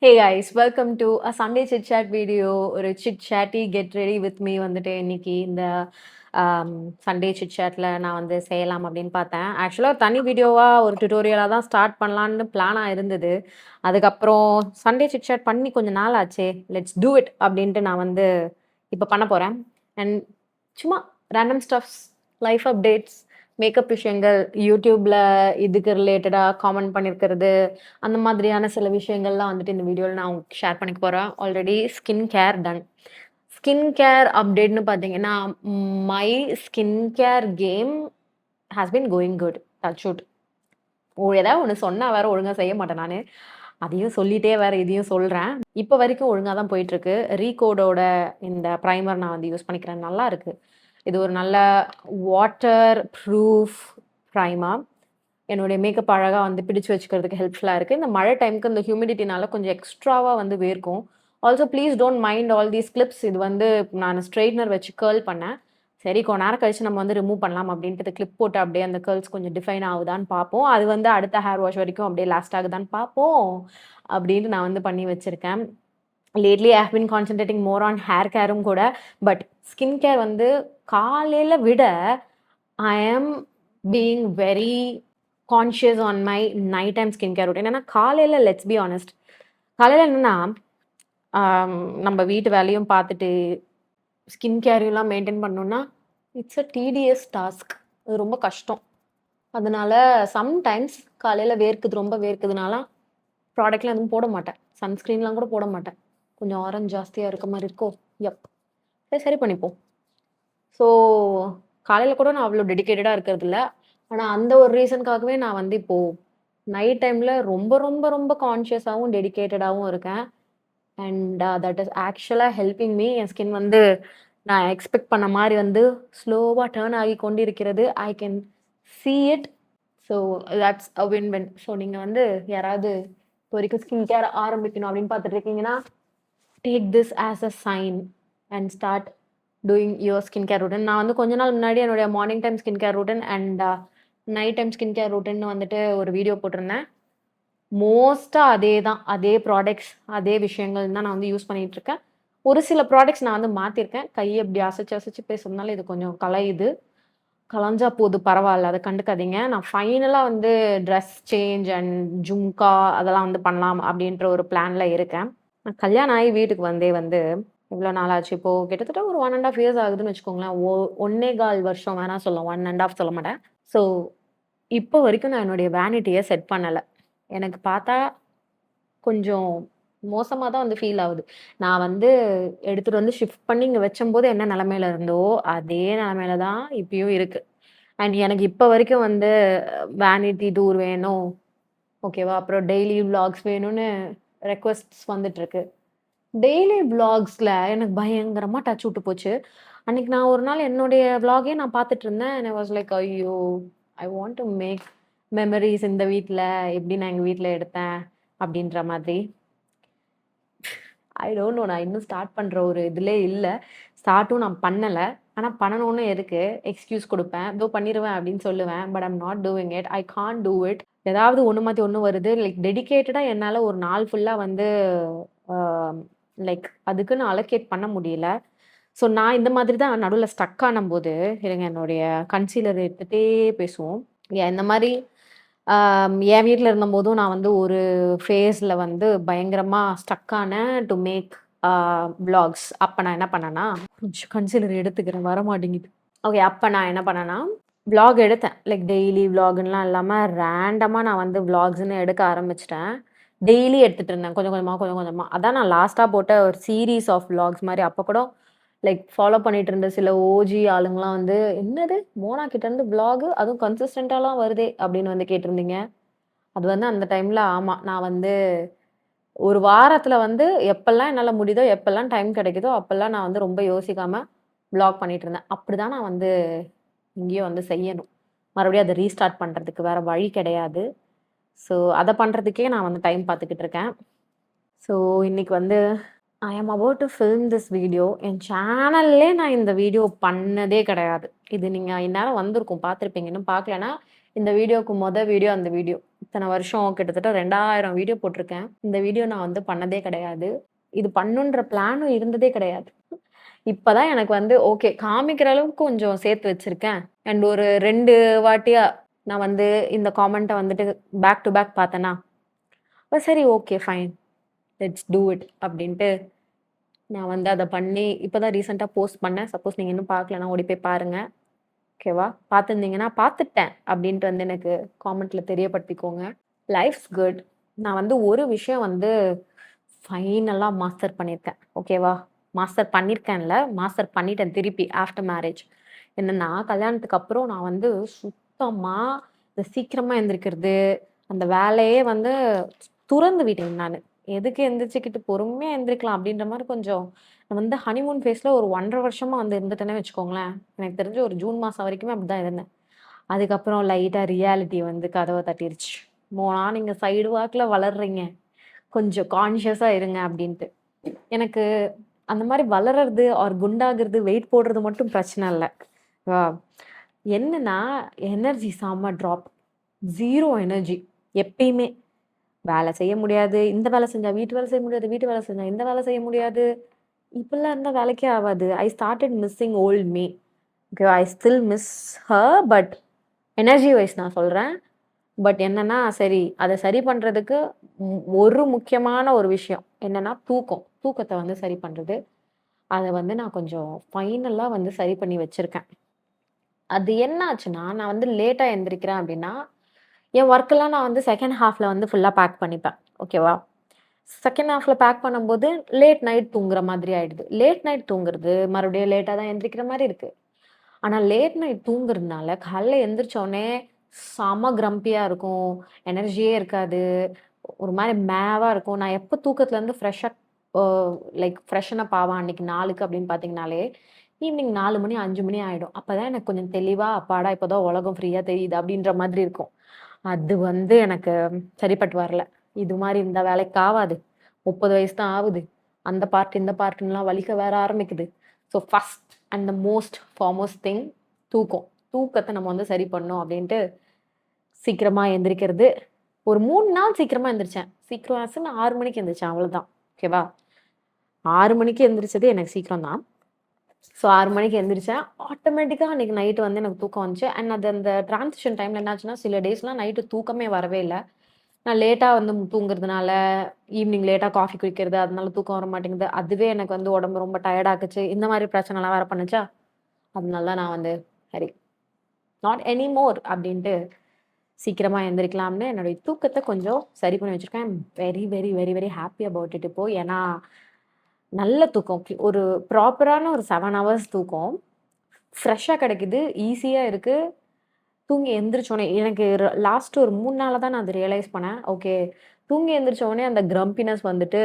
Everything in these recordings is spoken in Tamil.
Hey guys, welcome to a Sunday chit chat video. ஒரு chit chatty get ready with me வந்துட்டு இன்னைக்கு இந்த சண்டே chit chatல நான் வந்து செய்யலாம் அப்படின்னு பார்த்தேன். ஆக்சுவலாக தனி வீடியோவா ஒரு டுட்டோரியலாக தான் ஸ்டார்ட் பண்ணலான்னு பிளானாக இருந்தது. அதுக்கப்புறம் சண்டே chit chat பண்ணி கொஞ்சம் நாள் ஆச்சே, லெட்ஸ் டூ இட் அப்படின்ட்டு நான் வந்து இப்போ பண்ண போகிறேன். அண்ட் சும்மா random stuffs, life updates, makeup விஷயங்கள், யூடியூப்ல இதுக்கு ரிலேட்டடாக காமெண்ட் பண்ணியிருக்கிறது, அந்த மாதிரியான சில விஷயங்கள்லாம் வந்துட்டு இந்த வீடியோவில் நான் உங்களுக்கு ஷேர் பண்ணிக்க போகிறேன். Already skin care done. Skin care அப்டேட்னு பார்த்தீங்கன்னா, my skin care game has been going good. Touch wood. ஏதாவது ஒன்று சொன்னால் வேற ஒழுங்காக செய்ய மாட்டேன் நான். அதையும் சொல்லிட்டே வேற இதையும் சொல்கிறேன். இப்போ வரைக்கும் ஒழுங்காக தான் போயிட்டுருக்கு. ரீகோடோட இந்த ப்ரைமர் நான் வந்து யூஸ் பண்ணிக்கிறேன். நல்லா இருக்கு. இது ஒரு நல்ல வாட்டர் ப்ரூஃப் ப்ரைமர். என்னுடைய மேக்கப் அழகாக வந்து பிடிச்சு வச்சுக்கிறதுக்கு ஹெல்ப்ஃபுல்லாக இருக்குது. இந்த மழை டைமுக்கு இந்த ஹியூமிடிட்டினால கொஞ்சம் எக்ஸ்ட்ராவாக வந்து வேர்க்கும். Also please don't mind all these clips. இது வந்து நான் ஸ்ட்ரெயிட்னர் வச்சு கேர்ள் பண்ணேன். சரி கொஞ்ச நேரம் கழிச்சு நம்ம வந்து ரிமூவ் பண்ணலாம் அப்படின்ட்டு கிளிப் போட்டு அப்படியே அந்த கேர்ள்ஸ் கொஞ்சம் டிஃபைன் ஆகுதான்னு பார்ப்போம். அது வந்து அடுத்த ஹேர் வாஷ் வரைக்கும் அப்படியே லாஸ்ட் ஆகுதான்னு பார்ப்போம் அப்படின்ட்டு நான் வந்து பண்ணி வச்சுருக்கேன். Lately I have been concentrating more on hair கேரும் கூட. பட் ஸ்கின் கேர் வந்து காலையில் விட I am being very conscious on my night time skin care routine. ஏன்னா காலையில் லெட்ஸ் பி ஆனஸ்ட், காலையில் என்னென்னா நம்ம வீட்டு வேலையும் பார்த்துட்டு ஸ்கின் கேரையும் மெயின்டைன் பண்ணோன்னா இட்ஸ் அ டிடிஎஸ் டாஸ்க். அது ரொம்ப கஷ்டம். அதனால சம்டைம்ஸ் காலையில் வேர்க்குது, ரொம்ப வேர்க்குதுனால ப்ராடக்ட்லாம் எதுவும் போட மாட்டேன். சன்ஸ்க்ரீன்லாம் கூட போட மாட்டேன். கொஞ்சம் ஆரஞ்ச் ஜாஸ்தியாக இருக்க மாதிரி இருக்கோ, யப், சரி பண்ணிப்போம். ஸோ காலையில் கூட நான் அவ்வளோ டெடிக்கேட்டடாக இருக்கிறது இல்லை. ஆனால் அந்த ஒரு ரீசனுக்காகவே நான் வந்து இப்போது நைட் டைமில் ரொம்ப ரொம்ப ரொம்ப கான்ஷியஸாகவும் டெடிக்கேட்டடாகவும் இருக்கேன். அண்ட் தட் இஸ் ஆக்சுவலாக ஹெல்பிங் மீ. என் ஸ்கின் வந்து நான் எக்ஸ்பெக்ட் பண்ண மாதிரி வந்து ஸ்லோவாக டேர்ன் ஆகி கொண்டு இருக்கிறது. I can see it. So that's a win win. So நீங்கள் வந்து யாராவது இப்போ வரைக்கும் ஸ்கின் கேர் ஆரம்பிக்கணும் அப்படின்னு பார்த்துட்டு இருக்கீங்கன்னா, take this as a sign and start doing your skin care routine. நான் வந்து கொஞ்ச நாள் முன்னாடி என்னுடைய morning time skin care routine and night time skin care routine வந்துட்டு ஒரு வீடியோ போட்டிருந்தேன். மோஸ்ட்டாக அதே தான், அதே ப்ராடக்ட்ஸ், அதே விஷயங்கள் தான் நான் வந்து யூஸ் பண்ணிகிட்ருக்கேன். ஒரு சில ப்ராடக்ட்ஸ் நான் வந்து மாற்றிருக்கேன். கையை அப்படி அசைச்சு அசைச்சு பேசுறதுனால இது கொஞ்சம் கலையுது. கலைஞ்சா போது, பரவாயில்ல, அதை கண்டுக்காதீங்க. நான் ஃபைனலாக வந்து ட்ரெஸ் சேஞ்ச் அண்ட் ஜும்கா அதெல்லாம் வந்து பண்ணலாம் அப்படின்ற ஒரு பிளானில் இருக்கேன். நான் கல்யாணம் ஆகி வீட்டுக்கு வந்தே வந்து இவ்வளோ நாள் ஆச்சு. இப்போது கிட்டத்தட்ட ஒரு 1.5 இயர்ஸ் ஆகுதுன்னு வச்சுக்கோங்களேன். 1.25 வருஷம் வேணால் சொல்லலாம், 1.5 சொல்ல மாட்டேன். ஸோ இப்போ வரைக்கும் நான் என்னுடைய வேனிட்டியை செட் பண்ணலை. எனக்கு பார்த்தா கொஞ்சம் மோசமா தான் வந்து ஃபீல் ஆகுது. நான் வந்து எடுத்துட்டு வந்து ஷிஃப்ட் பண்ணி இங்க வச்சம்போது என்ன நெலைமையில இருந்தோ, அதே நெலைமையில தான் இப்பயும் இருக்கு. அண்ட் எனக்கு இப்ப வரைக்கும் வந்து வேனிட்டி டூர் வேணும். ஓகேவா? அப்புறம் டெய்லி விளாக்ஸ் வேணும்னு ரெக்வெஸ்ட்ஸ் வந்துட்டுருக்கு. டெய்லி விளாக்ஸ்ல எனக்கு பயங்கரமா டச் விட்டு போச்சு. அன்னைக்கு நான் ஒரு நாள் என்னுடைய விளாகே நான் பார்த்துட்டு இருந்தேன். அண்ட் ஐ வாஸ் லைக், ஐயோ! I want to make memories இந்த வீட்ல. எப்படி நான் எங்க வீட்ல எடுத்தேன் அப்படின்ற மாதிரி. I don't know. நான் இன்னும் ஸ்டார்ட் பண்ற ஒரு இதிலே இல்ல. ஸ்டார்ட்டும் நான் பண்ணல. ஆனா பண்ணணும்னு இருக்கு. எக்ஸ்கியூஸ் குடுப்பேன். இதோ பண்ணிருவேன் அப்படின்னு சொல்லுவேன். But I am not doing it. I can't do it. ஏதாவது ஒண்ணு மாத்தி ஒண்ணு வருது. லைக் டெடிகேட்டடா என்னால ஒரு நாள் ஃபுல்லா வந்து அ லைக் அதுக்குன்னு அலோகேட் பண்ண முடியல. ஸோ நான் இந்த மாதிரி தான் நடுவுல ஸ்டக் ஆனம்போது, இருங்க என்னுடைய கன்சீலர் எடுத்துட்டே பேசுவோம். இந்த மாரி என் வீட்ல இருந்தம்போதும் நான் வந்து ஒரு ஃபேஸ்ல வந்து பயங்கரமா ஸ்டக் ஆனேன் டூ மேக் விளாக்ஸ். அப்ப நான் என்ன பண்ணேன்னா, கொஞ்சம் கன்சீலர் எடுத்துக்கிறேன், வரமாட்டேங்குது. ஓகே. அப்ப நான் என்ன பண்ணேன்னா, விளாக் எடுத்தேன். லைக் டெய்லி விளாக்ன்லாம் இல்லாம ரேண்டமா நான் வந்து விளாக்ஸ்ன்னு எடுக்க ஆரம்பிச்சுட்டேன். டெய்லி எடுத்துட்டு இருந்தேன். கொஞ்சம் கொஞ்சமா, கொஞ்சம் கொஞ்சமா. அதான் நான் லாஸ்ட்டா போட்ட ஒரு சீரீஸ் ஆஃப் விளாக்ஸ் மாரி. அப்ப கூட லைக் ஃபாலோ பண்ணிட்டு இருந்த சில ஓஜி ஆளுங்கலாம் வந்து, "என்னது மோனா கிட்டேருந்து விளாகு, அதுவும் கன்சிஸ்டன்ட்டாலாம் வருதே!" அப்படின்னு வந்து கேட்டிருந்தீங்க. அது வந்து அந்த டைம்ல ஆமா. நான் வந்து ஒரு வாரத்துல வந்து எப்பல்லாம் என்னால முடியுதோ, எப்பல்லாம் டைம் கிடைக்குதோ, அப்பல்லாம் நான் வந்து ரொம்ப யோசிக்காம விளாக் பண்ணிட்டு இருந்தேன். அப்படிதான் நான் வந்து இங்கேயும் வந்து செய்யணும். மறுபடியும் அத ரீஸ்டார்ட் பண்றதுக்கு வேற வழி கிடையாது. ஸோ அத பண்றதுக்கே நான் வந்து டைம் பார்த்துக்கிட்டு இருக்கேன். ஸோ இன்னைக்கு வந்து I am about to film this video. என் சேனல்லே நான் இந்த வீடியோ பண்ணதே கிடையாது. இது நீங்க இந்நேரம் வந்திருக்கும், பார்த்துருப்பீங்க. இன்னும் பார்க்கலன்னா, இந்த வீடியோக்கு வீடியோ அந்த வீடியோ. இத்தனை வருஷம் கிட்டத்தட்ட 2000 வீடியோ போட்டிருக்கேன். இந்த வீடியோ நான் வந்து பண்ணதே கிடையாது. இது பண்ணுன்ற பிளானும் இருந்ததே கிடையாது. இப்பதான் எனக்கு வந்து ஓகே காமிக்கிற அளவுக்கு கொஞ்சம் சேர்த்து வச்சிருக்கேன். அண்ட் ஒரு 2 வாட்டியா நான் வந்து இந்த காமெண்ட்ட வந்துட்டு பேக் டு பேக் பார்த்தேனா, சரி okay fine. Let's do it அப்டின்ட்டு நான் வந்து அத பண்ணி இப்பதான் ரீசென்ட்டா போஸ்ட் பண்ணேன். சப்போஸ் நீங்க இன்னும் பார்க்கலன்னா ஓடி போய் பாருங்க. ஓகேவா? பார்த்துருந்தீங்கன்னா, "பார்த்துட்டேன்" அப்படின்ட்டு வந்து எனக்கு காமெண்ட்ல தெரியப்படுத்திக்கோங்க. Lives good. நான் வந்து ஒரு விஷயம் வந்து ஃபைனலா மாஸ்டர் பண்ணியிருக்கேன். ஓகேவா? மாஸ்டர் பண்ணியிருக்கேன்ல, மாஸ்டர் பண்ணிட்டேன் திருப்பி ஆஃப்டர் மேரேஜ். என்னன்னா, கல்யாணத்துக்கு அப்புறம் நான் வந்து சுத்தமா இந்த சீக்கிரமா எந்திரிக்கிறது, அந்த வேலையே வந்து துறந்து விட்டேன் நானு. எதுக்கு எந்திரிச்சுக்கிட்டு பொறுமையா எந்திரிக்கலாம் அப்படின்ற மாரி கொஞ்சம் நான் வந்து ஹனிமூன் ஃபேஸ்ல ஒரு 1 1/2 வருஷமா வந்து இருந்துட்டேன்னே வச்சுக்கோங்களேன். எனக்கு தெரிஞ்சு ஒரு ஜூன் மாசம் வரைக்குமே அப்படிதான் இருந்தேன். அதுக்கப்புறம் லைட்டா ரியாலிட்டி வந்து கதவ தட்டிருச்சு. "மோனா நீங்க சைடு வாக்குல வளர்றீங்க. கொஞ்சம் கான்ஷியஸா இருங்க" அப்படின்ட்டு. எனக்கு அந்த மாரி வளர்றது ஆர் குண்டாகுறது, வெயிட் போடுறது மட்டும் பிரச்சனை இல்ல. வா என்னன்னா, எனர்ஜி செம்ம ட்ராப். 0 எனர்ஜி எப்பயுமே. வேலை செய்ய முடியாது. இந்த வேலை செஞ்சா வீட்டு வேலை செய்ய முடியாது. வீட்டு வேலை செஞ்சா இந்த வேலை செய்ய முடியாது. இப்படிலாம் இருந்தா வேலைக்கே ஆவாது. I started missing old me. ஓகேவா? I still miss her but energy wise நான் சொல்றேன். பட் என்னன்னா, சரி அத சரி பண்றதுக்கு ஒரு முக்கியமான ஒரு விஷயம். என்னன்னா தூக்கம். தூக்கத்த வந்து சரி பண்றது. அத வந்து நான் கொஞ்சம் ஃபைனலா வந்து சரி பண்ணி வச்சிருக்கேன். அது என்ன ஆச்சுன்னா, நான் வந்து லேட்டா எந்திரிக்கிறேன் அப்டின்னா, என் ஒர்க்லாம் நான் வந்து செகண்ட் ஹால்ஃப்ல வந்து ஃபுல்லா பேக் பண்ணிப்பேன். ஓகேவா? செகண்ட் ஹால்ஃப்ல பேக் பண்ணும்போது லேட் நைட் தூங்குற மாதிரி ஆயிடுது. லேட் நைட் தூங்குறது மறுபடியும் லேட்டா தான் எந்திரிக்கிற மாரி இருக்கு. ஆனா லேட் நைட் தூங்குறதுனால காலைல எந்திரிச்ச உடனே செம கிரம்பியா இருக்கும். எனர்ஜியே இருக்காது. ஒரு மாரி மேவா இருக்கும். நான் எப்ப தூக்கத்துலருந்து ஃப்ரெஷ்ஷா அ லைக் ஃப்ரெஷன் அப் ஆவேன் அன்னைக்கு நாளுக்கு அப்படின்னு பார்த்தீங்கனாலே, ஈவினிங் 4 மணி, 5 மணி ஆயிடும். அப்பதான் எனக்கு கொஞ்சம் தெளிவா, அப்பாடா! இப்பதான் உலகம் ஃப்ரீயா தெரியுது அப்படின்ற மாதிரி இருக்கும். அது வந்து எனக்கு சரிப்பட்டு வரல. இது மாரி இந்த வேலைக்கு ஆவாது. 30 வயசு தான் ஆவுது. அந்த பார்ட், இந்த பார்ட்ன்லாம் வலிக்க வேற ஆரம்பிக்குது. So first and the most foremost thing தூக்கம். தூக்கத்த நம்ம வந்து சரி பண்ணணும் அப்படின்ட்டு சீக்கிரமா எந்திரிக்கிறது. ஒரு 3 நாள் சீக்கிரமா எந்திரிச்சேன். சீக்கிரம் ஆஸ் இன் 6 மணிக்கு எந்திரிச்சேன் அவ்வளோதான். ஓகேவா? 6 மணிக்கு எந்திரிச்சது எனக்கு சீக்கிரம் தான். ஸோ 6 மணிக்கு எந்திரிச்சேன். ஆட்டோமேட்டிக்கா அன்னைக்கு நைட் வந்து எனக்கு தூக்கம் வந்துச்சு. அண்ட் அது அந்த டிரான்சிஷன் டைம்ல என்னாச்சுன்னா, சில டேஸ்லாம் நைட்டு தூக்கமே வரவே இல்ல. நான் லேட்டா வந்து தூங்குறதுனால, ஈவினிங் லேட்டா காஃபி குடிக்கிறது, அதனால தூக்கம் வர மாட்டேங்குது. அதுவே எனக்கு வந்து உடம்பு ரொம்ப டயர்ட் ஆக்குச்சு. இந்த மாரி பிரச்சனைலாம் வேற பண்ணுச்சா, அதனால தான் நான் வந்து சரி நாட் எனி மோர் அப்டின்ட்டு சீக்கிரமா எந்திரிக்கலாம்னு என்னுடைய தூக்கத்த கொஞ்சம் சரி பண்ணி வச்சிருக்கேன். I am very, very, very, very happy about it இப்போ. ஏன்னா, நல்ல தூக்கம். ஒரு ப்ராப்பரான ஒரு 7 ஹவர்ஸ் தூக்கம். ஃப்ரெஷ்ஷா கிடைக்குது. ஈஸியா இருக்கு. தூங்கி எந்திரிச்சோனே எனக்கு லாஸ்ட் ஒரு 3 நாளா தான் நான் அத ரியலைஸ் பண்ணேன். ஓகே. தூங்கி எந்திரிச்ச உடனே அந்த கிரம்பினஸ் வந்துட்டு,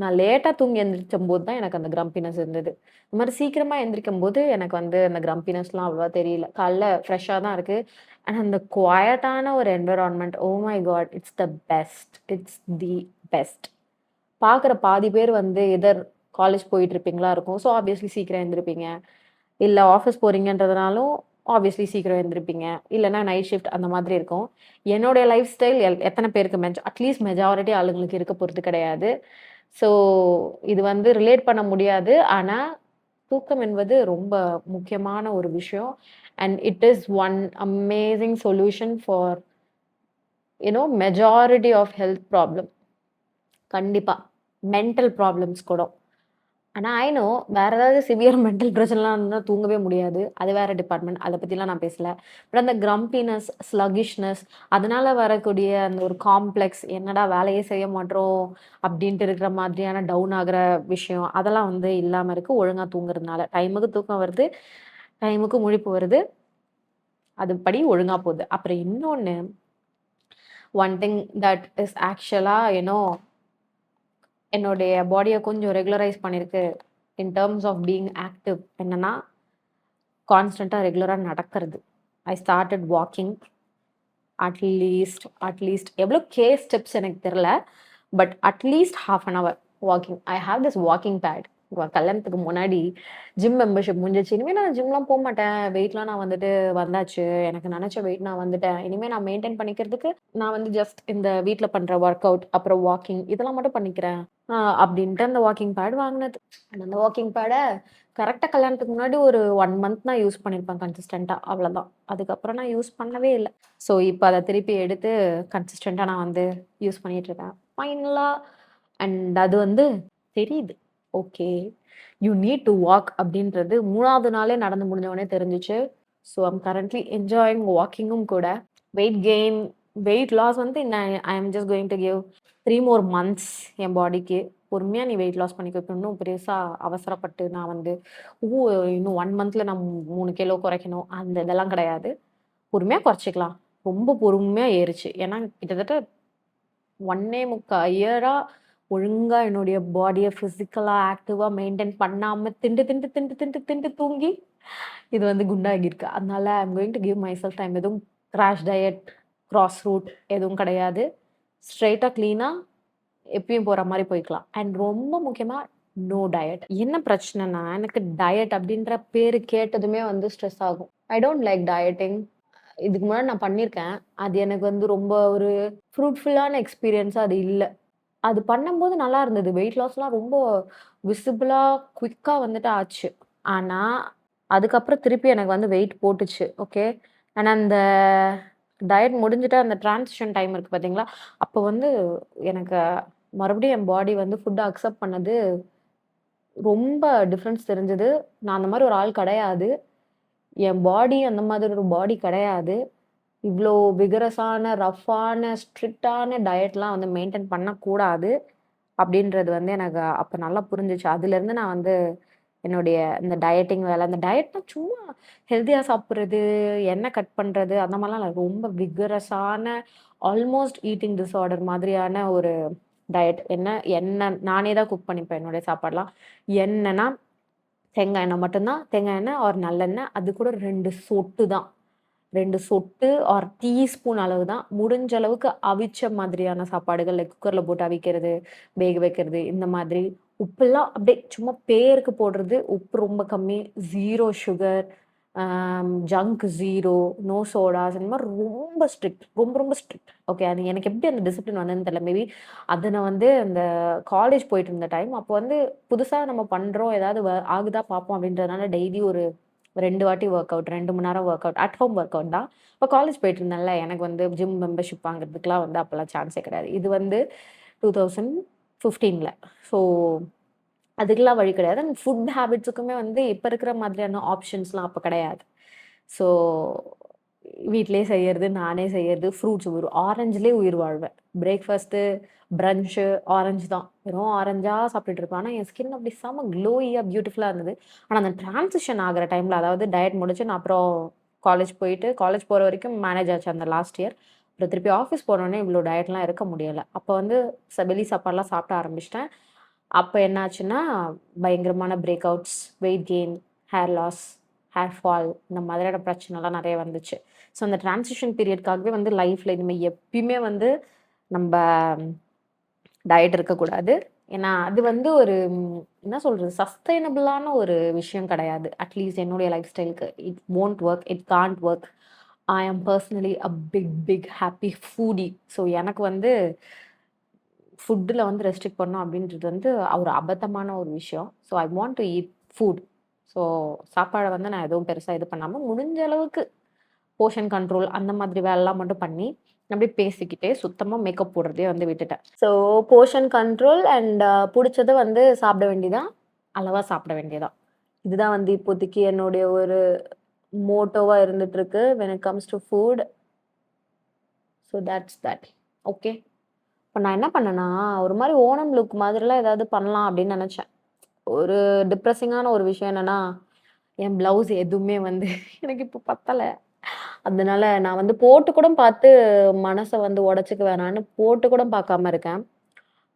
நான் லேட்டா தூங்கி எந்திரிச்சம்போது தான் எனக்கு அந்த கிரம்பினஸ் இருந்தது. இந்த மாரி சீக்கிரமா எந்திரிக்கும்போது எனக்கு வந்து அந்த கிரம்பினஸ்லாம் அவ்வளவா தெரியல. காலைல ஃப்ரெஷ்ஷா தான் இருக்கு. ஆனா அந்த குவைட்டான ஒரு environment, oh my god! It's the best. It's the best. பார்க்குற பாதி பேர் வந்து எதர் காலேஜ் போயிட்டுருப்பீங்களா இருக்கும். ஸோ, ஆப்வியஸ்லி சீக்கிரம் எந்திரிப்பீங்க. இல்ல ஆஃபீஸ் போறீங்கன்றதுனாலும் ஆப்வியஸ்லி சீக்கிரம் எந்திரிப்பீங்க. இல்லன்னா நைட் ஷிஃப்ட் அந்த மாதிரி இருக்கும். என்னுடைய லைஃப் ஸ்டைல் எத்தன பேருக்கு அட்லீஸ்ட் மெஜாரிட்டி ஆளுங்களுக்கு இருக்க போறது கிடையாது. ஸோ, இது வந்து ரிலேட் பண்ண முடியாது. ஆனா, தூக்கம் என்பது ரொம்ப முக்கியமான ஒரு விஷயம். And it is one amazing solution for majority of health problem. கண்டிப்பா. மென்டல் ப்ராப்ளம்ஸ் கூட. ஆனா ஐ நோ வேற ஏதாவது சிவியர் மென்டல் பிரச்சனைலாம் இருந்தா தூங்கவே முடியாது. அது வேற டிபார்ட்மெண்ட். அத பத்திலாம் நான் பேசல. பட் அந்த கிரம்பினஸ், ஸ்லக்கிஷ்னஸ் அதனால வரக்கூடிய அந்த ஒரு காம்ப்ளெக்ஸ் என்னடா வேலையே செய்ய மாட்றோம் அப்டின்ட்டு இருக்கிற மாதிரியான டவுன் ஆகுற விஷயம். அதெல்லாம் வந்து இல்லாம இருக்கு. ஒழுங்கா தூங்குறதுனால. டைமுக்கு தூக்கம் வருது. டைமுக்கு முழிப்பு வருது. அதுபடி ஒழுங்கா போகுது. அப்புறம் இன்னொன்னு ஒன் திங் தட் இஸ் ஆக்சுவலா என்னுடைய பாடிய கொஞ்சம் ரெகுலரைஸ் பண்ணியிருக்கு. In terms of being active என்னன்னா, கான்ஸ்டன்ட்டா ரெகுலரா நடக்கிறது. ஐ ஸ்டார்ட்டட் வாக்கிங் அட்லீஸ்ட் எவ்வளோ ஸ்டெப்ஸ் எனக்கு தெரியல. But at least 1/2 an hour walking. I have this walking pad. கல்யாணத்துக்கு முன்னாடி ஜிம் மெம்பர்ஷிப் முடிஞ்சிச்சு. இனிமே நான் ஜிம்லாம் போமாட்டேன். வெயிட்லாம் நான் வந்துட்டு வந்தாச்சு. எனக்கு நெனச்ச வெயிட் நான் வந்துட்டேன். இனிமே நான் மெயின்டெயின் பண்ணிக்கிறதுக்கு, நான் வந்து ஜஸ்ட் இந்த வீட்ல பண்ற ஒர்க் அவுட், அப்புறம் வாக்கிங் இதெல்லாம் மட்டும் பண்ணிக்கிறேன். அ அப்டின்ட்டு அந்த வாக்கிங் பேட் வாங்குனது. அந்த வாக்கிங் பேட கரெக்ட்டா கல்யாணத்துக்கு முன்னாடி ஒரு 1 மந்த் நான் யூஸ் பண்ணியிருப்பேன் கன்சிஸ்டன்ட்டா. அவ்வளதான். அதுக்கப்புறம் நான் யூஸ் பண்ணவே இல்ல. ஸோ, இப்ப அத திருப்பி எடுத்து கன்சிஸ்டன்ட்டா நான் வந்து யூஸ் பண்ணிட்டு இருக்கேன். ஃபைனலா அண்ட் அது வந்து தெரியுது. Okay. You need to walk அப்படின்றது 3வது நாளே நடந்து முடிஞ்ச உடனே தெரிஞ்சுச்சு. ஸோ, ஐம் கரண்ட்லி என்ஜாயிங் வாக்கிங்கும் கூட. வெயிட் கெயின், வெயிட் லாஸ் வந்து நான் I am just going to give 3 more months என் பாடிக்கு. பொறுமையா நீ வெயிட் லாஸ் பண்ணிக்கோ. இப்ப இன்னும் பெருசா அவசரப்பட்டு நான் வந்து, ஓ! இன்னும் 1 மந்த்ல நான் 3 கிலோ குறைக்கணும். அந்த இதெல்லாம் கிடையாது. பொறுமையா குறைச்சுக்கலாம். ரொம்ப பொறுமையா ஏறுச்சு. ஏன்னா கிட்டத்தட்ட 1.25 இயரா ஒழுங்கா என்னுடைய பாடிய பிசிக்கலா ஆக்டிவா மெயின்டெயின் பண்ணாம திண்டு, திண்டு, திண்டு, திண்டு, திண்டு தூங்கி இது வந்து குண்டாகியிருக்கு. அதனால I am going to give myself time. எதுவும் கிராஷ் டயட், கிராஸ் ரூட் எதுவும் கிடையாது. ஸ்ட்ரெய்ட்டா கிளீனா எப்பயும் போற மாரி போய்க்கலாம். அண்ட் ரொம்ப முக்கியமா நோ டயட். என்ன பிரச்சனைன்னா, எனக்கு டயட் அப்படின்ற பேரு கேட்டதுமே வந்து ஸ்ட்ரெஸ் ஆகும். I don't like dieting. இதுக்கு முன்னாடி நான் பண்ணியிருக்கேன். அது எனக்கு வந்து ரொம்ப ஒரு ஃப்ரூட்ஃபுல்லான எக்ஸ்பீரியன்ஸா அது இல்ல. அது பண்ணும்போது நல்லா இருந்தது. வெயிட் லாஸ்லாம் ரொம்ப விசிபிளா, குயிக்கா வந்துட்டு ஆச்சு. ஆனா, அதுக்கப்புறம் திருப்பி எனக்கு வந்து வெயிட் போட்டுச்சு. ஓகே. ஆனா, அந்த டயட் முடிஞ்சுட்டு அந்த டிரான்சிஷன் டைம் இருக்கு பார்த்தீங்களா? அப்போ வந்து எனக்கு மறுபடியும் என் பாடி வந்து ஃபுட்ட அக்செப்ட் பண்ணது ரொம்ப டிஃபரன்ஸ் தெரிஞ்சது. நான் அந்த மாரி ஒரு ஆள் கிடையாது. என் பாடி அந்த மாதிரி ஒரு பாடி கிடையாது. இவ்ளோ விகரஸான, ரஃப்பான, ஸ்ட்ரிக்ட்டான டயட்லாம் வந்து மெயின்டெயின் பண்ணக்கூடாது. அப்படின்றது வந்து எனக்கு அப்ப நல்லா புரிஞ்சுச்சு. அதுலேருந்து நான் வந்து என்னுடைய இந்த டயட்டிங் வேல அந்த டயட்னா சும்மா ஹெல்தியா சாப்பிடுறது, எண்ணெய் கட் பண்றது அந்த மாரிலாம் இல்ல. ரொம்ப விகரஸான ஆல்மோஸ்ட் ஈட்டிங் டிஸார்டர் மாதிரியான ஒரு டயட். எண்ணெய் நானே தான் குக் பண்ணிப்பேன் என்னுடைய சாப்பாடுலாம். எண்ணெய்னா தேங்காய் எண்ணெய் மட்டும் தான். தேங்காய் எண்ணெய் ஆர் நல்லெண்ணெய். அது கூட 2 சொட்டு தான். 2 சொட்டு ஆர் டீஸ்பூன் அளவு தான். முடிஞ்ச அளவுக்கு அவிச்ச மாதிரியான சாப்பாடுகள் லைக் குக்கர்ல போட்டு அவிக்கிறது, வேக வைக்கிறது இந்த மாதிரி. உப்பெல்லாம் அப்படியே சும்மா பேருக்கு போடுறது. உப்பு ரொம்ப கம்மி. 0 சுகர், ஜங்க் 0, நோ சோடாஸ் இந்த மாரி ரொம்ப ஸ்ட்ரிக்ட். ரொம்ப ரொம்ப ஸ்ட்ரிக்ட். ஓகே. அது எனக்கு எப்படி அந்த டிசிப்ளின் வந்ததுன்னு தெரியல. மேபி அத நான் வந்து அந்த காலேஜ் போயிட்டு இருந்த டைம். அப்போ வந்து புதுசா நம்ம பண்றோம். ஏதாவது ஆகுதா பார்ப்போம் அப்படின்றதுனால டெய்லி ஒரு 2 வாட்டி வொர்க் அவுட் 2 மணி நேரம் work out. At home work out தான். அப்ப காலேஜ் போயிட்டு இருந்தேன்ல, எனக்கு வந்து ஜிம் மெம்பர்ஷிப் வாங்குறதுக்குலாம் வந்து அப்பலாம் சான்ஸே கிடையாது. இது வந்து 2015ல. ஸோ அதுக்கெல்லாம் வழி கிடையாது. அண்ட் ஃபுட் ஹேபிட்ஸுக்குமே வந்து இப்ப இருக்கிற மாதிரியான ஆப்ஷன்ஸ்லாம் அப்ப கிடையாது. ஸோ வீட்லயே செய்யறது, நானே செய்யறது, ஃப்ரூட்ஸ் ஒரு ஆரஞ்சுலயே உயிர் வாழ்வேன். பிரேக்ஃபாஸ்ட்டு, பிரன்ச்சு ஆரஞ்சு தான். வெறும் ஆரஞ்சா சாப்பிட்டுட்டு இருப்பேன். ஆனா என் ஸ்கின் அப்படி செம க்ளோயியா, பியூட்டிஃபுல்லா இருந்தது. ஆனா அந்த டிரான்சிஷன் ஆகுற டைம்ல அதாவது டயட் முடிச்சு நான் அப்புறம் காலேஜ் போயிட்டு, காலேஜ் போற வரைக்கும் மேனேஜ் ஆச்சு அந்த லாஸ்ட் இயர். அப்புறம் திருப்பி ஆஃபீஸ் போனோனே இவ்ளோ டயட்லாம் இருக்க முடியல. அப்ப வந்து வெளி சாப்பாடுலாம் சாப்பிட ஆரம்பிச்சுட்டேன். அப்ப என்னாச்சுன்னா, பயங்கரமான breakouts, weight gain, hair loss, hair fall இந்த மாதிரியான பிரச்சனைலாம் நெறைய வந்துச்சு. ஸோ அந்த டிரான்சிஷன் பீரியட்காகவே வந்து லைஃப்ல இனிமே எப்பயுமே வந்து நம்ப டயட் இருக்கக்கூடாது. ஏன்னா, அது வந்து ஒரு என்ன சொல்றது? சஸ்டெய்னபிளான ஒரு விஷயம் கிடையாது. அட்லீஸ்ட் என்னுடைய லைஃப் ஸ்டைலுக்கு. It won't work. It can't work. I am personally a big happy foodie. So எனக்கு வந்து ஃபுட்டுல வந்து ரெஸ்ட்ரிக்ட் பண்ணணும் அப்படின்றது வந்து ஒரு அபத்தமான ஒரு விஷயம். So I want to eat food. So சாப்பாட வந்து நான் எதுவும் பெருசா இது பண்ணாம, முடிஞ்ச அளவுக்கு போர்ஷன் கண்ட்ரோல் அந்த மாதிரி வேலைலாம் மட்டும் பண்ணி, அப்படியே பேசிக்கிட்டே சுத்தமா மேக்கப் போடுறதே வந்து விட்டுட்டேன். ஸோ போர்ஷன் கண்ட்ரோல் அண்ட் புடிச்சத வந்து சாப்பிட வேண்டியதான். அளவா சாப்பிட வேண்டியதான். இதுதான் வந்து இப்போதைக்கு என்னுடைய ஒரு மோட்டோவா இருந்துட்டு இருக்கு. When it comes to food. So that's that. Okay. இப்ப நான் என்ன பண்ணேன்னா, ஒரு மாரி ஓணம் லுக் மாதிரிலாம் ஏதாவது பண்ணலாம் அப்படின்னு நெனச்சேன். ஒரு டிப்ரஸிங்கான ஒரு விஷயம் என்னன்னா, என் பிளவுஸ் எதுவுமே வந்து எனக்கு இப்ப பத்தல. அதனால நான் வந்து போட்டு கூட பார்த்து மனச வந்து உடைச்சுக்க வேணான்னு போட்டு கூட பார்க்காம இருக்கேன்.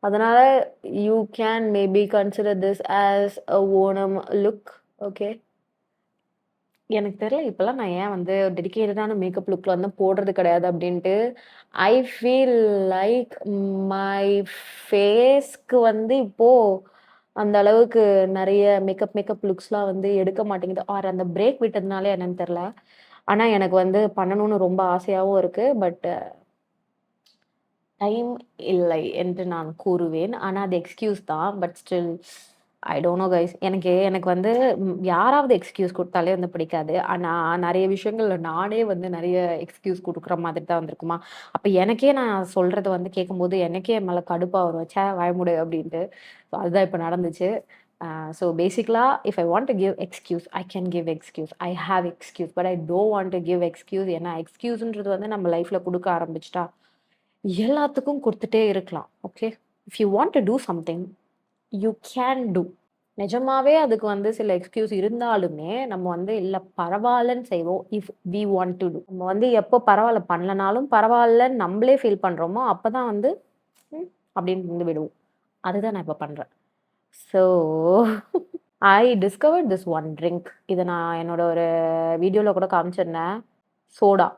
அதனால you can maybe consider this as a Onam look. Okay. எனக்கு தெரியல இப்பலாம் நான் ஏன் வந்து டெடிகேட்டடான மேக்கப் லுக்ல வந்து போடுறது கிடையாது அப்படின்ட்டு. ஐ ஃபீல் லைக் மை ஃபேஸ்க்கு வந்து இப்போ அந்த அளவுக்கு நெறைய மேக்கப் லுக்ஸ்லாம் வந்து எடுக்க மாட்டேங்குது. ஆர் அந்த பிரேக் விட்டதுனாலயா என்னன்னு தெரியல. ஆனா எனக்கு வந்து பண்ணணும்னு ரொம்ப ஆசையாவும் இருக்கு. பட் டைம் இல்லை என்று நான் கூறுவேன். ஆனா அது எக்ஸ்கியூஸ் தான். But still I don't no guys. எனக்கு எனக்கு வந்து யாராவது எக்ஸ்கியூஸ் குடுத்தாலே வந்து பிடிக்காது. ஆனா நெறைய விஷயங்கள்ல நானே வந்து நெறைய எக்ஸ்கியூஸ் குடுக்குற மாதிரி தான் வந்திருக்குமா. அப்ப எனக்கே நான் சொல்றத வந்து கேட்கும்போது எனக்கே என் மேல கடுப்பா வரும். ச்சே வாய மூடு அப்டின்ட்டு. ஸோ அதுதான் இப்ப நடந்துச்சு. ஸோ பேசிக்கலா if I want to give excuse, I can give excuse. I have excuse. But I don't want to give excuse. ஏன்னா எக்ஸ்கியூஸ்ன்றது வந்து நம்ம லைஃப்ல குடுக்க ஆரம்பிச்சுட்டா எல்லாத்துக்கும் குடுத்துட்டே இருக்கலாம். Okay. If you want to do something, you can do. நிஜமாவே அதுக்கு வந்து சில எக்ஸ்கியூஸ் இருந்தாலுமே, நம்ம வந்து இல்ல பரவால்லன்னு செய்வோம். If we want to do. நம்ம வந்து எப்போ பரவால்ல பண்ணலனாலும் பரவால்லன்னு நம்பளே ஃபீல் பண்றோமோ, அப்பதான் வந்து ம் அப்படின்னு வந்து விடுவோம். அதுதான் நான் இப்ப பண்றேன். So I discovered this one drink. இத நான் என்னோட ஒரு வீடியோல கூட காமிச்சிருந்தேன். Soda.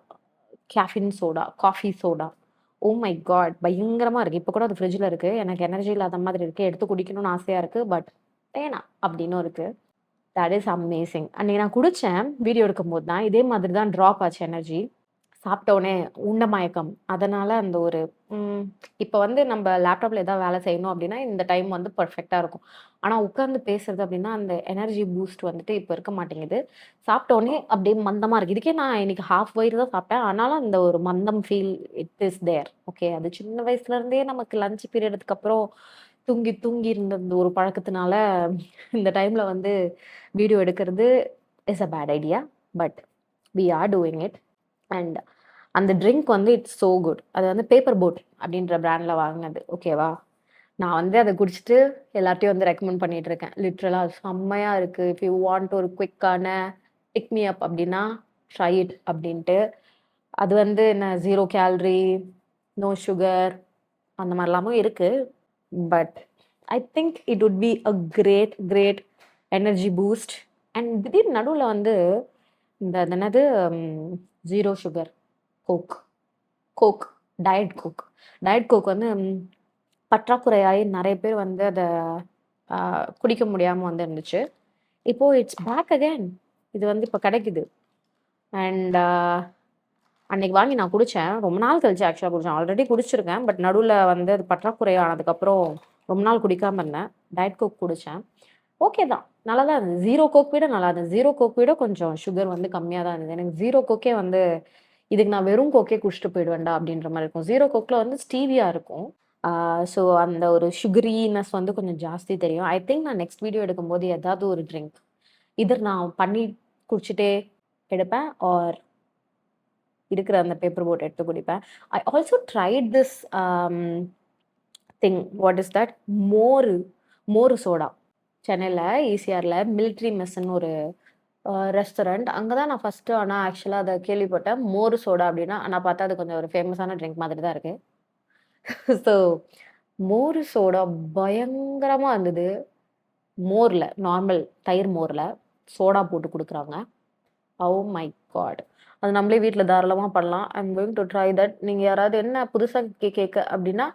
Caffeine soda, coffee soda. Oh my god! பயங்கரமா இருக்கு. இப்ப கூட அது ஃப்ரிட்ஜ்ல இருக்கு. எனக்கு எனர்ஜி இல்லாத மாதிரி இருக்கு. எடுத்து குடிக்கணும்னு ஆசையா இருக்கு. பட் வேணாம் அப்டின்னும் இருக்கு. That is amazing. அன்னைக்கு நான் குடிச்சேன். வீடியோ எடுக்கும்போது தான். இதே மாதிரி தான் ட்ராப் ஆச்சு எனர்ஜி. சாப்பிட்ட உடனே உண்ட மயக்கம். அதனால அந்த ஒரு ம் இப்ப வந்து நம்ப லேப்டாப்ல ஏதாவது வேலை செய்யணும் அப்டின்னா, இந்த டைம் வந்து பெர்ஃபெக்ட்டா இருக்கும். ஆனா உட்கார்ந்து பேசுறது அப்டின்னா, அந்த எனர்ஜி பூஸ்ட் வந்துட்டு இப்ப இருக்க மாட்டேங்குது. சாப்பிட்ட உடனே அப்டியே மந்தமா இருக்கு. இதுக்கே நான் இன்னைக்கு ஹால்ஃப் வயிறு தான் சாப்பிட்டேன். ஆனாலும் அந்த ஒரு மந்தம் feel it is there. Okay. அது சின்ன வயசுல இருந்தே நமக்கு லஞ்ச் பீரியடுக்கு அப்புறம் தூங்கி தூங்கி இருந்த இந்த ஒரு பழக்கத்தினால, இந்த டைம்ல வந்து வீடியோ எடுக்கிறது is a bad idea. But we are doing it. And அந்த ட்ரிங்க் வந்து இட்ஸ் சோ குட். அது வந்து பேப்பர் போட் அப்படின்ற பிராண்ட்ல வாங்குனது. ஓகேவா? நான் வந்து அத குடிச்சிட்டு எல்லார்ட்டயும் வந்து ரெக்கமெண்ட் பண்ணிட்டு இருக்கேன். லிட்ரலா செம்மையா இருக்கு. இஃப் யூ வாண்ட் ஒரு குயிக்கான பிக் மீ அப் அப்படின்னா, ட்ரை இட் அப்படின்ட்டு. அது வந்து என்ன 0 கேலரி, நோ சுகர் அந்த மாரிலாமும் இருக்கு. But I think it would be a great energy boost. And திடீர்னு நடுவுல வந்து இந்த அது என்னது 0 sugar coke. Coke. Diet coke. Diet coke வந்து பற்றாக்குறையாயி நெறைய பேர் வந்து அத அ குடிக்க முடியாம வந்து இருந்துச்சு. இப்போ இட்ஸ் பேக் அகைன். இது வந்து இப்ப கிடைக்குது. அண்ட் அன்னைக்கு வாங்கி நான் குடிச்சேன். ரொம்ப நாள் கழிச்சு ஆக்சுவலா குடிச்சேன். ஆல்ரெடி குடிச்சிருக்கேன். பட் நடுவுல வந்து அது பற்றாக்குறை ஆனதுக்கப்புறம் ரொம்ப நாள் குடிக்காம இருந்தேன். டயட் கோக் குடிச்சேன். ஓகே தான். நல்லா தான் இருந்தது. 0 கோக் விட நல்லா இருந்தது. 0 கோக் விட கொஞ்சம் சுகர் வந்து கம்மியா தான் இருந்தது. எனக்கு 0 கோக்கே வந்து இதுக்கு நான் வெறும் கோக்கே குடிச்சிட்டு போயிடுவேன்டா அப்படின்ற மாரி இருக்கும். 0 கோக்ல வந்து ஸ்டீவியா இருக்கும். ஆ ஸோ அந்த ஒரு சுகரினஸ் வந்து கொஞ்சம் ஜாஸ்தி தெரியும். ஐ திங்க் நான் நெக்ஸ்ட் வீடியோ எடுக்கும்போது ஏதாவது ஒரு ட்ரிங்க் எய்தர் நான் பண்ணி குடிச்சிட்டே எடுப்பேன் ஆர் இருக்கிற அந்த பேப்பர் போட் எடுத்து குடிப்பேன். I also tried this thing. What is that? மோரு. மோரு சோடா. சென்னையில ஈசிஆர்ல மிலிட்ரி மெஸ்ன்னு ஒரு ரெஸ்டாரண்ட். அங்க தான் நான் ஃபர்ஸ்ட்டு ஆனா ஆக்சுவலா அத கேள்விப்பட்டேன். மோரு சோடா அப்டின்னா, ஆனா பார்த்தா அது கொஞ்சம் ஒரு ஃபேமஸான ட்ரிங்க் மாதிரி தான் இருக்கு. ஸோ மோரு சோடா பயங்கரமா இருந்தது. மோர்ல, நார்மல் தயிர் மோர்ல சோடா போட்டு குடுக்குறாங்க. Oh my god! அது நம்மளே வீட்ல தாராளமா பண்ணலாம். I am going to try that. நீங்க யாராவது என்ன புதுசா கேக்க அப்டின்னா,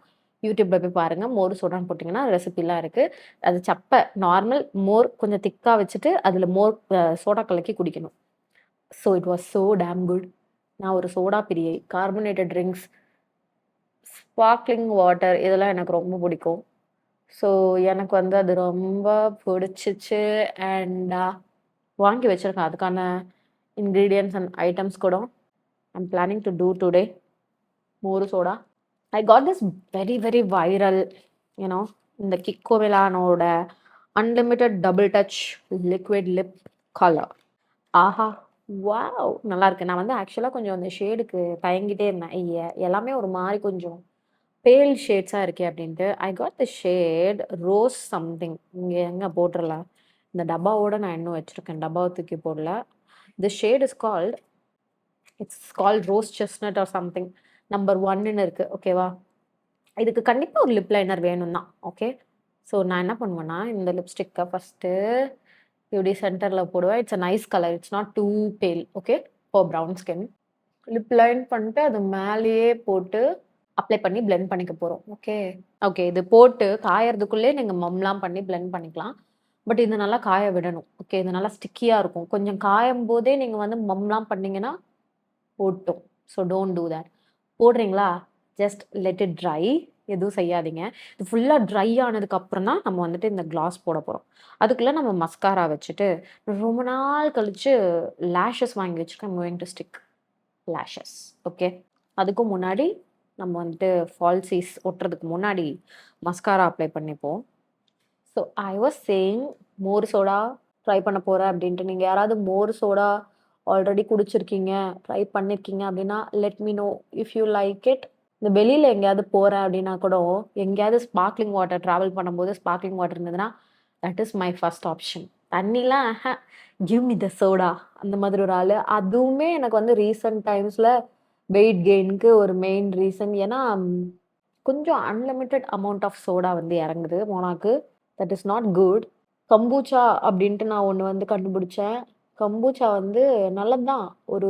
YouTubeல போய் பாருங்க. மோர் சோடான்னு போட்டீங்கன்னா ரெசிபிலாம் இருக்கு. அது நார்மல் மோர் கொஞ்சம் திக்கா வச்சுட்டு, அதுல மோர் சோடா கலக்கி குடிக்கணும். So it was so damn good. நான் ஒரு சோடா பிரியை. கார்பனேட்டட் ட்ரிங்க்ஸ், ஸ்பார்க்லிங் வாட்டர் இதெல்லாம் எனக்கு ரொம்ப பிடிக்கும். ஸோ எனக்கு வந்து அது ரொம்ப பிடிச்சிச்சு. அண்ட் வாங்கி வச்சிருக்கேன். அதுக்கான இன்கிரீடியன்ட்ஸ் அண்ட் ஐட்டம்ஸ் கூட. I am planning to do today. மோரு soda. I got this very viral you know இந்த கிக்கோ மிலானோட unlimited double touch liquid lip colour. Aha! Wow! நல்லாருக்கு. நான் வந்து ஆக்சுவலா கொஞ்சம் அந்த ஷேடுக்கு தயங்கிட்டே இருந்தேன். எல்லாமே ஒரு மாரி கொஞ்சம் பேல் ஷேட்ஸா இருக்கே அப்டின்ட்டு. I got the shade rose something. இங்க எங்க போட்டுறலாம். இந்த டப்பாவோட நான் இன்னும் வச்சிருக்கேன். டப்பாவ தூக்கி போடல. The shade is called rose chestnut or something. Number 1ன்னு இருக்கு. ஓகேவா? இதுக்கு கண்டிப்பா ஒரு லிப் லைனர் வேணும் தான். ஓகே. ஸோ நான் என்ன பண்ணுவேன்னா, இந்த லிப்ஸ்டிக்க ஃபர்ஸ்ட்டு இப்டி சென்டர்ல போடுவேன். It's a nice colour. It's not too pale. Okay. For brown skin. Lip line பண்ணிட்டு அது மேலேயே போட்டு அப்ளை பண்ணி பிளெண்ட் பண்ணிக்க போறோம். ஓகே. ஓகே. இது போட்டு காயறதுக்குள்ளே நீங்க மம்லாம் பண்ணி பிளெண்ட் பண்ணிக்கலாம். பட் இது நல்லா காய விடணும். ஓகே. இது நல்லா ஸ்டிக்கியா இருக்கும். கொஞ்சம் காயும்போதே நீங்க வந்து மம்லாம் பண்ணீங்கன்னா ஒட்டும். So don't do that. போடுறீங்களா? Just let it dry. எதுவும் செய்யாதீங்க. இது ஃபுல்லா ட்ரை ஆனதுக்கு அப்புறம் தான் நம்ம வந்துட்டு இந்த கிளாஸ் போட போறோம். அதுக்குள்ள நம்ம மஸ்காரா வச்சுட்டு, ரொம்ப நாள் கழிச்சு லேஷஸ் வாங்கி வச்சிருக்கேன். I am going to stick lashes. Okay. அதுக்கும் முன்னாடி நம்ம வந்துட்டு ஃபால்சீஸ் ஒட்டுறதுக்கு முன்னாடி மஸ்காரா அப்ளை பண்ணிப்போம். ஸோ ஐ வாஸ் சேயிங் மோர் சோடா ட்ரை பண்ண போறேன் அப்படின்ட்டு. நீங்க யாராவது மோர் சோடா ஆல்ரெடி குடிச்சிருக்கீங்க, ட்ரை பண்ணியிருக்கீங்க அப்படின்னா, let me know if you like it. இந்த வெளியில எங்கேயாவது போறேன் அப்படின்னா கூட, எங்கேயாவது ஸ்பார்க்லிங் வாட்டர் ட்ராவல் பண்ணும்போது ஸ்பார்க்லிங் வாட்டர் இருந்ததுன்னா, that is my first option. தண்ணிலாம் கிவ் மீ த சோடா அந்த மாதிரி ஒரு ஆளு. அதுவுமே எனக்கு வந்து ரீசென்ட் டைம்ஸ்ல வெயிட் கெயினுக்கு ஒரு மெயின் ரீசன். ஏன்னா, கொஞ்சம் அன்லிமிட்டட் அமௌண்ட் ஆஃப் சோடா வந்து இறங்குது மோனாக்கு. That is not good. Kombucha அப்படின்ட்டு நான் ஒண்ணு வந்து கண்டுபிடிச்சேன். கம்பூச்சா வந்து நல்லது தான். ஒரு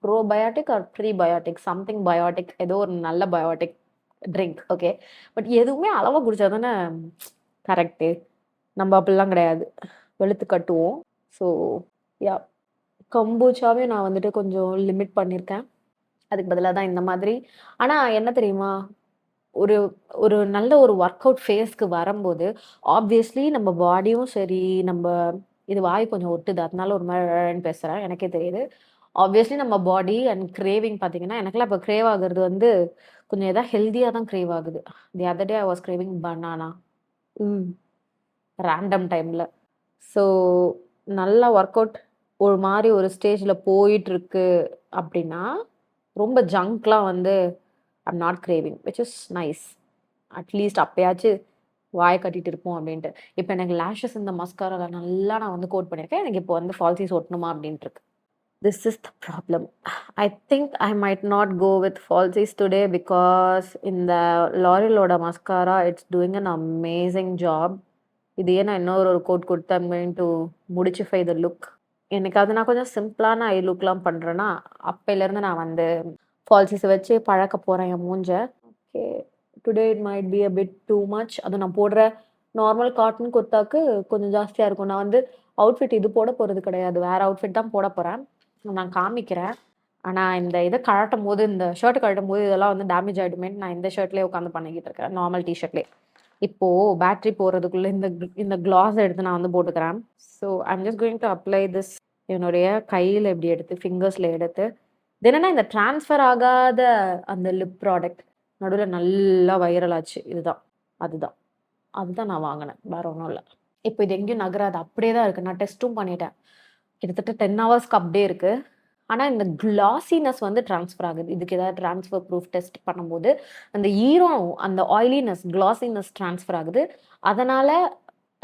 probiotic or prebiotic something biotic ஏதோ ஒரு நல்ல பயோட்டிக் ட்ரிங்க். ஓகே. பட் எதுவுமே அளவா குடிச்சா தானே கரெக்ட்டு. நம்ம அப்படிலாம் கிடையாது. வெளுத்து கட்டுவோம். ஸோ யா கம்பூச்சாவே நான் வந்துட்டு கொஞ்சம் லிமிட் பண்ணியிருக்கேன். அதுக்கு பதிலா தான் இந்த மாதிரி. ஆனா என்ன தெரியுமா? ஒரு ஒரு நல்ல ஒரு ஒர்க் அவுட் ஃபேஸ்க்கு வரும்போது, ஆப்வியஸ்லி நம்ம பாடியும் சரி, நம்ப இது வாய் கொஞ்சம் ஒட்டுது. அதனால ஒரு மாரி பேசுறேன். எனக்கே தெரியுது. ஆப்வியஸ்லி நம்ம பாடி அண்ட் கிரேவிங் பார்த்தீங்கன்னா, எனக்கெல்லாம் இப்ப கிரேவ் ஆகுறது வந்து கொஞ்சம் ஹெல்தியா தான் கிரேவ் ஆகுது. The other day I was craving banana. Hmm. Random டைம்ல. ஸோ நல்லா ஒர்க் அவுட் ஒரு மாரி ஒரு ஸ்டேஜ்ல போயிட்டுருக்கு அப்டின்னா, ரொம்ப ஜங்க்லாம் வந்து I'm not craving which is nice. At least அப்பயாச்சு வாய கட்டிட்டு இருப்போம் அப்டின்ட்டு. இப்ப எனக்கு லேஷஸ் இந்த மஸ்காரால நல்லா நான் வந்து கோட் பண்ணியிருக்கேன். எனக்கு இப்போ வந்து ஃபால்ஸீஸ் ஒட்டணுமா அப்டின்ட்டு இருக்கு. This is the problem. I think I might not go with falsies today because in the L'Oreal Oda mascara, it's doing an amazing job. இதையே நான் இன்னொரு ஒரு கோட் கொடுத்து ஐம் கோயிங் டு முடிச்சிஃபை த லுக். எனக்கு அது நான் கொஞ்சம் சிம்பிளான ஐ லுக்லாம் பண்ணுறேன்னா, அப்பையிலேருந்து நான் வந்து ஃபால்சிஸை வச்சு பழக்க போகிறேன் என் மூஞ்ச. Okay. Today it might be a bit too much. அதுவும் நான் போடுற நார்மல் காட்டன் குர்தாக்கு கொஞ்சம் ஜாஸ்தியாக இருக்கும். நான் வந்து அவுட்ஃபிட் இது போட போகிறது கிடையாது. வேறு அவுட்ஃபிட் தான் போட போகிறேன். நான் காமிக்கிறேன். ஆனா இந்த இத கழட்டும்போது, இந்த ஷர்ட் கழட்டும்போது இதெல்லாம் வந்து டேமேஜ் ஆயிடுமேன்னு நான் இந்த ஷர்ட்லயே உட்காந்து பண்ணிக்கிட்டு இருக்கேன். நார்மல் டீ ஷர்ட்லயே. இப்போ பேட்டரி போறதுக்குள்ள இந்த கிளாஸ் எடுத்து நான் வந்து போட்டுக்கிறேன். So I am just going to apply this என்னுடைய கையில இப்படி எடுத்து, ஃபிங்கர்ஸ்ல எடுத்து. இது என்னன்னா இந்த ட்ரான்ஸ்ஃபர் ஆகாத அந்த லிப் ப்ராடக்ட். நடுவுல நல்லா வைரல் ஆச்சு. இதுதான். அதுதான். அதுதான் நான் வாங்குனேன். வேற ஒண்ணும் இல்ல. இப்போ இது எங்கேயும் நகராது. அப்படியே தான் இருக்கு. நான் டெஸ்ட்டும் பண்ணிட்டேன். கிட்டத்தட்ட 10 ஹவர்ஸ்க்கு அப்படியே இருக்கு. ஆனா, இந்த கிளாஸினஸ் வந்து ட்ரான்ஸ்ஃபர் ஆகுது. இதுக்கு ஏதாவது ட்ரான்ஸ்ஃபர் ப்ரூஃப் டெஸ்ட் பண்ணும்போது, அந்த ஈரம், அந்த ஆயிலினஸ், கிளாஸினஸ் ட்ரான்ஸ்ஃபர் ஆகுது. அதனால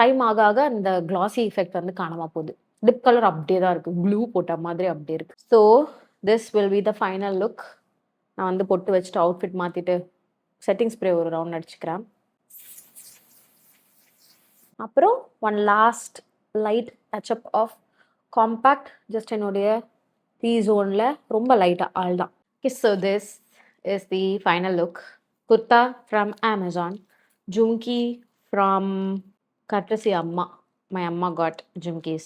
டைம் ஆக ஆக அந்த கிளாஸி எஃபெக்ட் வந்து காணாம போகுது. லிப் கலர் அப்படியே தான் இருக்கு. க்ளூ போட்ட மாதிரி அப்படியே இருக்கு. So, this will be the final look. நான் வந்து பொட்டு வச்சுட்டு அவுட்ஃபிட் மாத்திட்டு, செட்டிங் ஸ்ப்ரே ஒரு ரவுண்ட் அடிச்சுக்கிறேன். அப்புறம் one last light touch up of compact just என்னுடைய T zone ரொம்ப லைட்டா அவ்வளோதான். Okay, so this is the final look. Kurta from Amazon. Jhumki from courtesy Amma. My Amma got jhumkis.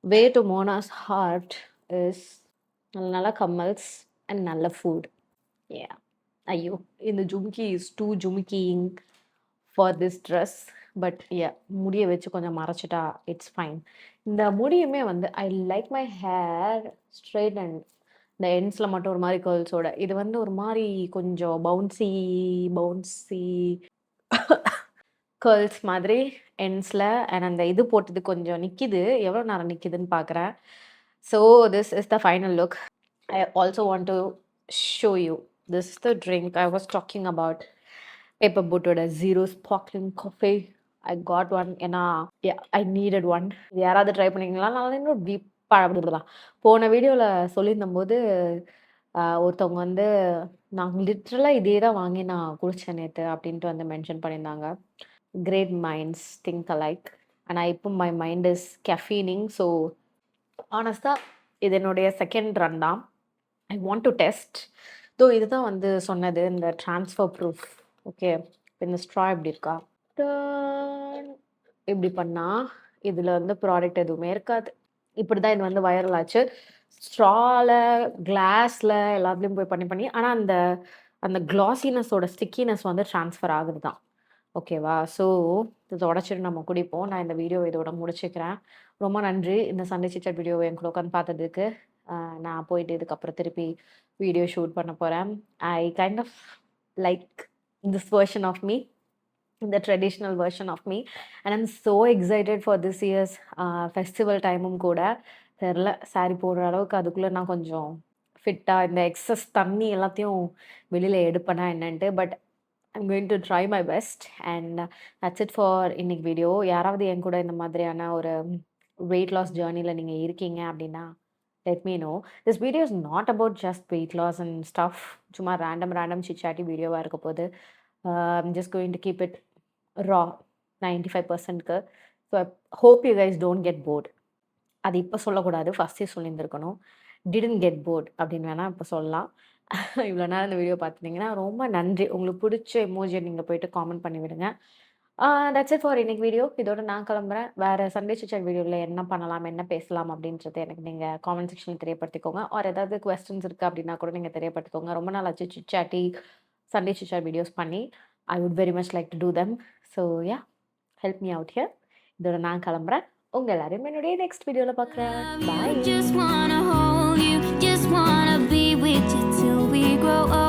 Way to Mona's heart is நல்ல கம்மல்ஸ் and நல்ல food. Yeah. ஐயோ இந்த ஜும்கி இஸ் டூ ஜும்கிங் ஃபார் திஸ் ட்ரெஸ். பட் முடியை வச்சு கொஞ்சம் மறைச்சிட்டா இட்ஸ் ஃபைன். இந்த முடியுமே வந்து I like my hair straight and இந்த எண்ட்ஸில் மட்டும் ஒரு மாதிரி கேர்ள்ஸோட. இது வந்து ஒரு மாதிரி கொஞ்சம் பவுன்சி பவுன்சி கேர்ள்ஸ் மாதிரி எண்ட்ஸில். அண்ட் அந்த இது போட்டது கொஞ்சம் நிற்கிது. எவ்வளோ நேரம் நிற்கிதுன்னு பார்க்குறேன். So this is the final look. I also want to show you. This is the drink I was talking about. Paper Boat oda zero sparkling coffee. I got one ஏன்னா I needed one. இது யாராவது ட்ரை பண்ணிங்களா? நான் இன்னும் டீப்பாக போன வீடியோவில் சொல்லியிருந்தபோது ஒருத்தவங்க வந்து நான் லிட்ரலாக இதே தான் வாங்கி நான் குடித்தேன் நேற்று அப்படின்ட்டு வந்து மென்ஷன் பண்ணியிருந்தாங்க. Great minds think alike. ஆனால் இப்போ my mind is caffeining. So ஆனஸ்டாக இது என்னுடைய செகண்ட் ரன் தான். I want to test இதுதான் வந்து சொன்னது இந்த ட்ரான்ஸ்ஃபர் ப்ரூஃப். ஓகே. இந்த ஸ்ட்ரா எப்படி இருக்கா? டான். இப்படி பண்ணா, இதுல வந்து ப்ராடக்ட் எதுவுமே இருக்காது. இப்படிதான் இது வந்து வைரல் ஆச்சு. ஸ்ட்ரால, கிளாஸ்ல எல்லாத்துலயும் போய் பண்ணி பண்ணி ஆனா அந்த அந்த கிளாஸினஸோட ஸ்டிக்கினஸ் வந்து ட்ரான்ஸ்ஃபர் ஆகுது தான். ஓகேவா? ஸோ இத உடைச்சுட்டு நம்ம குடிப்போம். நான் இந்த வீடியோ இதோட முடிச்சுக்கிறேன். ரொம்ப நன்றி. இந்த சண்டே சிட் சாட் வீடியோவ என் கூட உட்காந்து பார்த்ததுக்கு. நான் போயிட்டு இதுக்கப்புறம் திருப்பி வீடியோ ஷூட் பண்ண போறேன். I kind of like this version of me. The traditional version of me and I'm so excited for this year's festival டைமும் கூட தெரில சாரி போடுற அளவுக்கு அதுக்குள்ளே நான் கொஞ்சம் ஃபிட்டாக இந்த எக்ஸஸ் தண்ணி எல்லாத்தையும் வெளியில் எடுப்பேனா என்னன்ட்டு but I'm going to try my best and that's it for இன்னைக்கு வீடியோ. யாராவது என் கூட இந்த மாதிரியான ஒரு வெயிட் லாஸ் ஜேர்னியில் நீங்கள் இருக்கீங்க அப்படின்னா let me know. This video is not about just weight loss and stuff. சும்மா random chit-chatty வீடியோவாக இருக்க போது. I'm just going to keep it raw 95%க்கு. So I hope you guys don't get bored. அது இப்போ சொல்லக்கூடாது, ஃபஸ்ட்டே சொல்லியிருந்துருக்கணும். டிடன்ட் கெட் போர்ட் அப்படின்னு வேணால் இப்போ சொல்லலாம். இவ்வளோ நேரம் இந்த வீடியோ பார்த்துட்டிங்கன்னா ரொம்ப நன்றி. உங்களுக்கு பிடிச்ச எமோஜியை நீங்கள் போயிட்டு காமெண்ட் பண்ணி விடுங்க. தட்ஸ் இட் ஃபார் இன்னைக்கு வீடியோ. இதோட நான் கிளம்புறேன். வேறு சண்டே சிட் வீடியோவில் என்ன பண்ணலாம், என்ன பேசலாம் அப்படின்றத எனக்கு நீங்கள் காமெண்ட் செக்ஷனில் தெரியப்படுத்திக்கோங்க. ஒரு ஏதாவது கொஸ்டின்ஸ் இருக்குது அப்படின்னா கூட நீங்கள் தெரியப்படுத்திக்கோங்க. ரொம்ப நாள் ஆச்சு சிட்-சாட்டி சண்டே சிட் வீடியோஸ் பண்ணி. I would very much like to do them. So yeah, help me out here. இதோட நான் கிளம்புறேன். உங்க எல்லாரையும் என்னுடைய நெக்ஸ்ட் வீடியோல பார்க்குறேன். Bye. Just wanna hold you, just wanna be with you till we grow old.